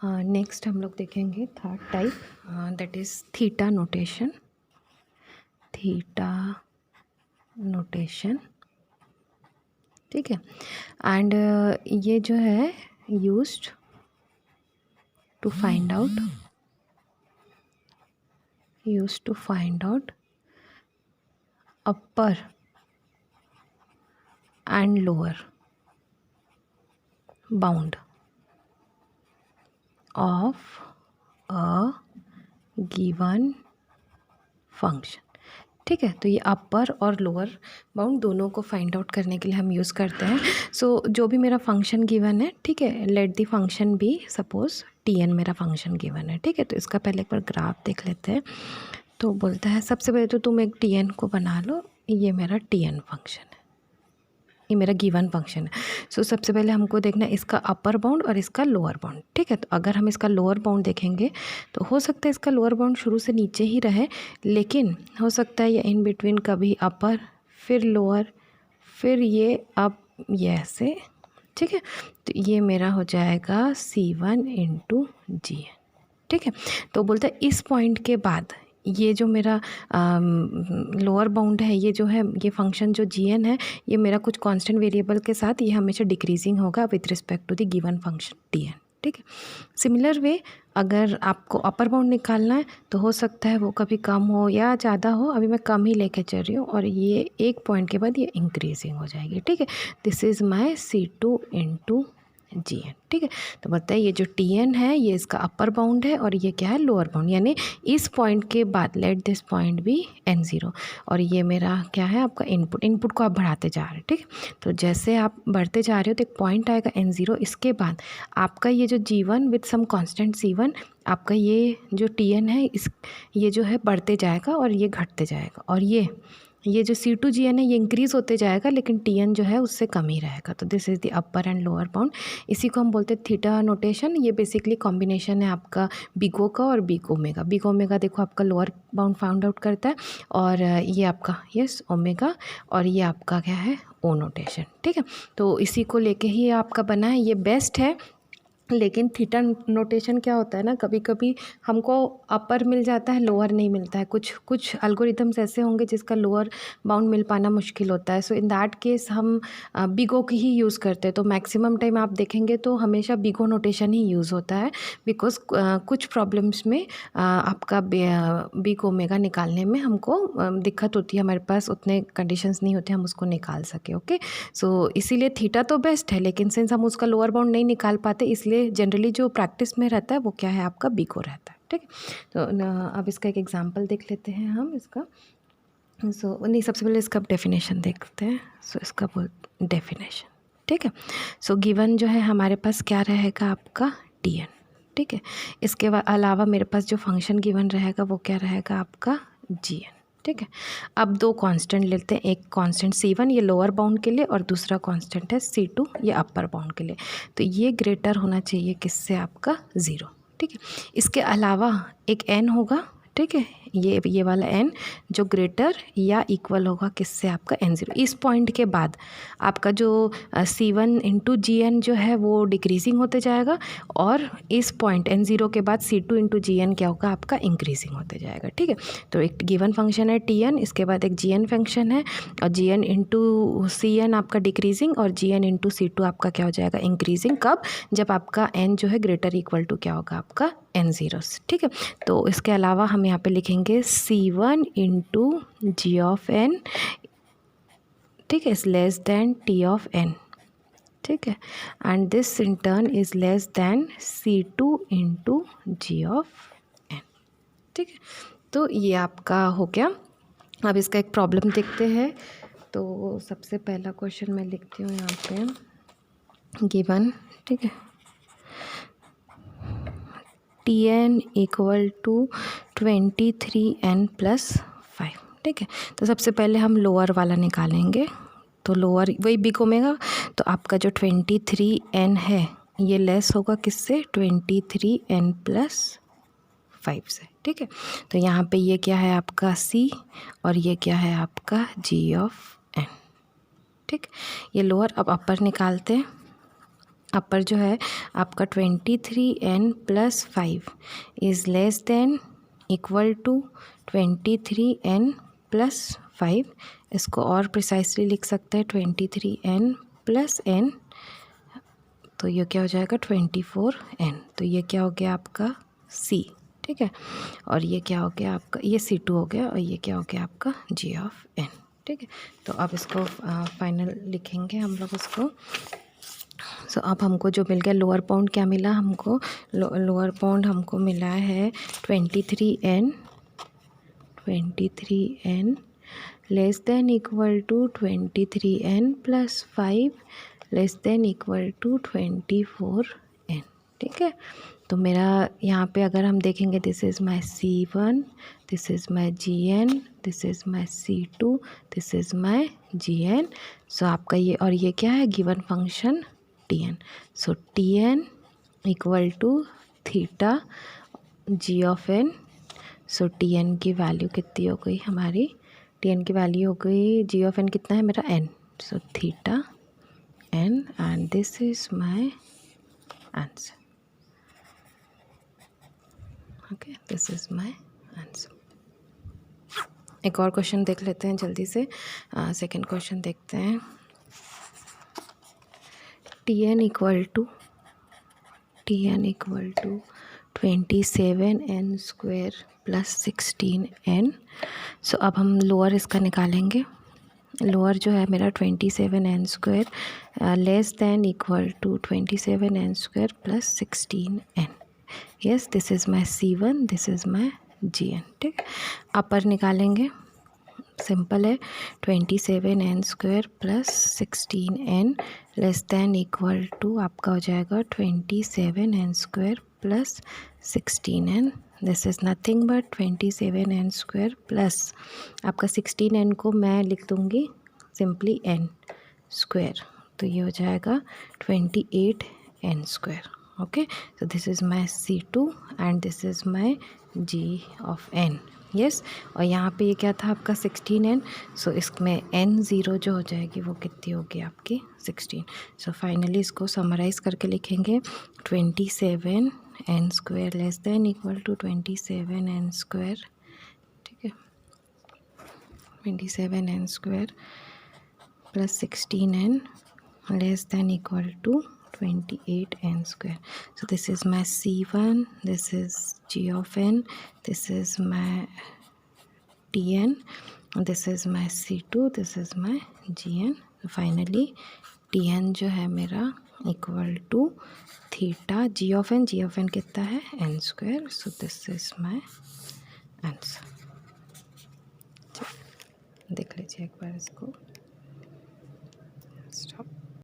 Next हम लोग देखेंगे third type, that is theta notation. Theta notation, ठीक है। एंड ये जो है used to find out upper and lower bound of a given function, ठीक है। तो ये अपर और लोअर बाउंड दोनों को फाइंड आउट करने के लिए हम यूज़ करते हैं। सो जो भी मेरा फंक्शन गिवन है, ठीक है, let the function be suppose T N मेरा फंक्शन गिवन है, ठीक है। तो इसका पहले एक बार ग्राफ देख लेते हैं। तो बोलता है सबसे पहले तो तुम एक टी एन को बना लो, ये मेरा टी एन फंक्शन है, ये मेरा गिवन फंक्शन है। सो सबसे पहले हमको देखना है इसका अपर बाउंड और इसका लोअर बाउंड, ठीक है। तो अगर हम इसका लोअर बाउंड देखेंगे तो हो सकता है इसका लोअर बाउंड शुरू से नीचे ही रहे, लेकिन हो सकता है ये इन बिटवीन कभी अपर फिर लोअर फिर ये अप, ये ऐसे, ठीक है। तो ये मेरा हो जाएगा C1 इंटू जी, ठीक है। तो बोलता है इस पॉइंट के बाद ये जो मेरा लोअर बाउंड है, ये जो है ये फंक्शन जो gn है, ये मेरा कुछ कांस्टेंट वेरिएबल के साथ ये हमेशा डिक्रीजिंग होगा with respect to the given function tn, ठीक है। सिमिलर वे अगर आपको अपर बाउंड निकालना है तो हो सकता है वो कभी कम हो या ज़्यादा हो, अभी मैं कम ही लेके चल रही हूँ, और ये एक पॉइंट के बाद ये इंक्रीजिंग हो जाएगी, ठीक है। This is my C2 into G N, ठीक है। तो बताइए ये जो टी एन है ये इसका अपर बाउंड है और ये क्या है, लोअर बाउंड, यानी इस पॉइंट के बाद let this point B n0, और ये मेरा क्या है आपका इनपुट को आप बढ़ाते जा रहे हैं, ठीक है। तो जैसे आप बढ़ते जा रहे हो तो एक पॉइंट आएगा n0, इसके बाद आपका ये जो g1 with some constant c1, आपका ये जो टी एन है ये जो है बढ़ते जाएगा और ये घटते जाएगा, और ये जो C2GN है ये इंक्रीज़ होते जाएगा, लेकिन TN जो है उससे कम ही रहेगा। तो this is the upper and lower bound, इसी को हम बोलते हैं थीटा नोटेशन। ये बेसिकली कॉम्बिनेशन है आपका बिग ओ का और बिग ओमेगा। बिग ओमेगा देखो आपका लोअर बाउंड फाउंड आउट करता है, और ये आपका यस ओमेगा, और ये आपका क्या है ओ नोटेशन, ठीक है। तो इसी को लेके ही आपका बना है, ये बेस्ट है। लेकिन थीटा नोटेशन क्या होता है ना, कभी कभी हमको अपर मिल जाता है, लोअर नहीं मिलता है। कुछ एल्गोरिदम्स ऐसे होंगे जिसका लोअर बाउंड मिल पाना मुश्किल होता है। सो इन दैट केस हम बिगो की ही यूज़ करते हैं। तो मैक्सिमम टाइम आप देखेंगे तो हमेशा बिगो नोटेशन ही यूज़ होता है, बिकॉज कुछ प्रॉब्लम्स में आपका बिग ओमेगा निकालने में हमको दिक्कत होती है, हमारे पास उतने कंडीशंस नहीं होते हम उसको निकाल सके, ओके। सो इसीलिए थीटा तो बेस्ट है, लेकिन सिंस हम उसका लोअर बाउंड नहीं निकाल पाते, इसलिए जनरली जो प्रैक्टिस में रहता है वो क्या है आपका बिगो रहता है, ठीक है। तो अब इसका एक एग्जांपल देख लेते हैं हम इसका। नहीं, सबसे पहले इसका डेफिनेशन देखते हैं। इसका बोल डेफिनेशन, ठीक है। गिवन जो है हमारे पास क्या रहेगा आपका टी एन, ठीक है। इसके अलावा मेरे पास जो फंक्शन गिवन रहेगा वो क्या रहेगा आपका जी एन, ठीक है। अब दो कांस्टेंट लेते हैं, एक कांस्टेंट C1 ये लोअर बाउंड के लिए, और दूसरा कांस्टेंट है C2 ये अपर बाउंड के लिए। तो ये ग्रेटर होना चाहिए किससे आपका 0, ठीक है। इसके अलावा एक n होगा, ठीक है, ये वाला n जो ग्रेटर या इक्वल होगा किससे आपका n0। इस पॉइंट के बाद आपका जो C1 इंटू जी एन जो है वो डिक्रीजिंग होते जाएगा, और इस पॉइंट n0 के बाद C2 इंटू जी एन क्या होगा आपका इंक्रीजिंग होते जाएगा, ठीक है। तो एक गिवन फंक्शन है tn, इसके बाद एक gn फंक्शन है, और gn इंटू सी एन आपका डिक्रीजिंग, और gn इंटू C2 आपका क्या हो जाएगा इंक्रीजिंग। कब? जब आपका n जो है ग्रेटर इक्वल टू क्या होगा आपका n0, ठीक है। तो इसके अलावा हम यहाँ पे लिखेंगे C1 into G of N, ठीक है, is less than T of N, ठीक है, and this in turn is less than C2 into G of N, ठीक है। तो ये आपका हो गया। अब इसका एक प्रॉब्लम देखते हैं। तो सबसे पहला क्वेश्चन मैं लिखती हूँ यहाँ पे गिवन, ठीक है, Tn equal to 23n plus 5, ठीक है। तो सबसे पहले हम लोअर वाला निकालेंगे। तो लोअर वही बिग ओमेगा, तो आपका जो 23n है ये लेस होगा किससे, 23n प्लस 5 से, ठीक है। तो यहाँ पे ये क्या है आपका C, और ये क्या है आपका g ऑफ n, ठीक। ये लोअर, अब अपर निकालते हैं। अपर जो है आपका 23n plus 5 is less than equal to 23n plus 5। इसको और प्रिसाइसली लिख सकते हैं 23n प्लस n, तो ये क्या हो जाएगा 24n। तो ये क्या हो गया आपका C, ठीक है। और ये क्या हो गया आपका, ये C2 हो गया, और ये क्या हो गया आपका G ऑफ n, ठीक है। तो अब इसको फाइनल लिखेंगे हम लोग इसको। सो अब हमको जो मिल गया लोअर बाउंड क्या मिला हमको, लोअर बाउंड हमको मिला है 23n less than equal to 23n plus 5 less than equal to 24n, ठीक है। तो मेरा यहाँ पे अगर हम देखेंगे, this is my C1, this is my Gn, this is my C2, this is my Gn। So आपका ये, और ये क्या है, given function Tn। So Tn equal to theta G of n। So Tn की वैल्यू कितनी हो गई हमारी, Tn की वैल्यू हो गई, G ऑफ n कितना है मेरा n, so theta n, and this is my answer. Okay, this is my answer. एक और क्वेश्चन देख लेते हैं जल्दी से। सेकंड क्वेश्चन देखते हैं। Tn equal to 27n square plus 16n। So अब हम लोअर इसका निकालेंगे। लोअर जो है मेरा 27n square less than equal to 27n square plus 16n। Yes, this is my C1, this is my Gn, ठीक। अपर निकालेंगे, सिंपल है, 27n square plus 16n less than equal to आपका हो जाएगा 27n square plus 16n। This is nothing but 27n square plus आपका 16n को मैं लिख दूँगी सिंपली n स्क्वेयर, तो ये हो जाएगा 28n square. Okay, so this is my C2 and this is my G of n। Yes, और यहाँ पे ये क्या था आपका 16n, सो इसमें n ज़ीरो जो हो जाएगी वो कितनी होगी आपकी 16। सो फाइनली इसको समराइज़ करके लिखेंगे 27n square less than equal to 27n square, ठीक है, 27n square plus 16n less than equal to 28n square। So this is my C1, this is G of n, this is my Tn, this is my C2, this is my Gn। So finally Tn जो है मेरा equal to theta G of n कितना है n square. So this is my answer. देख लीजिए एक बार इसको, stop.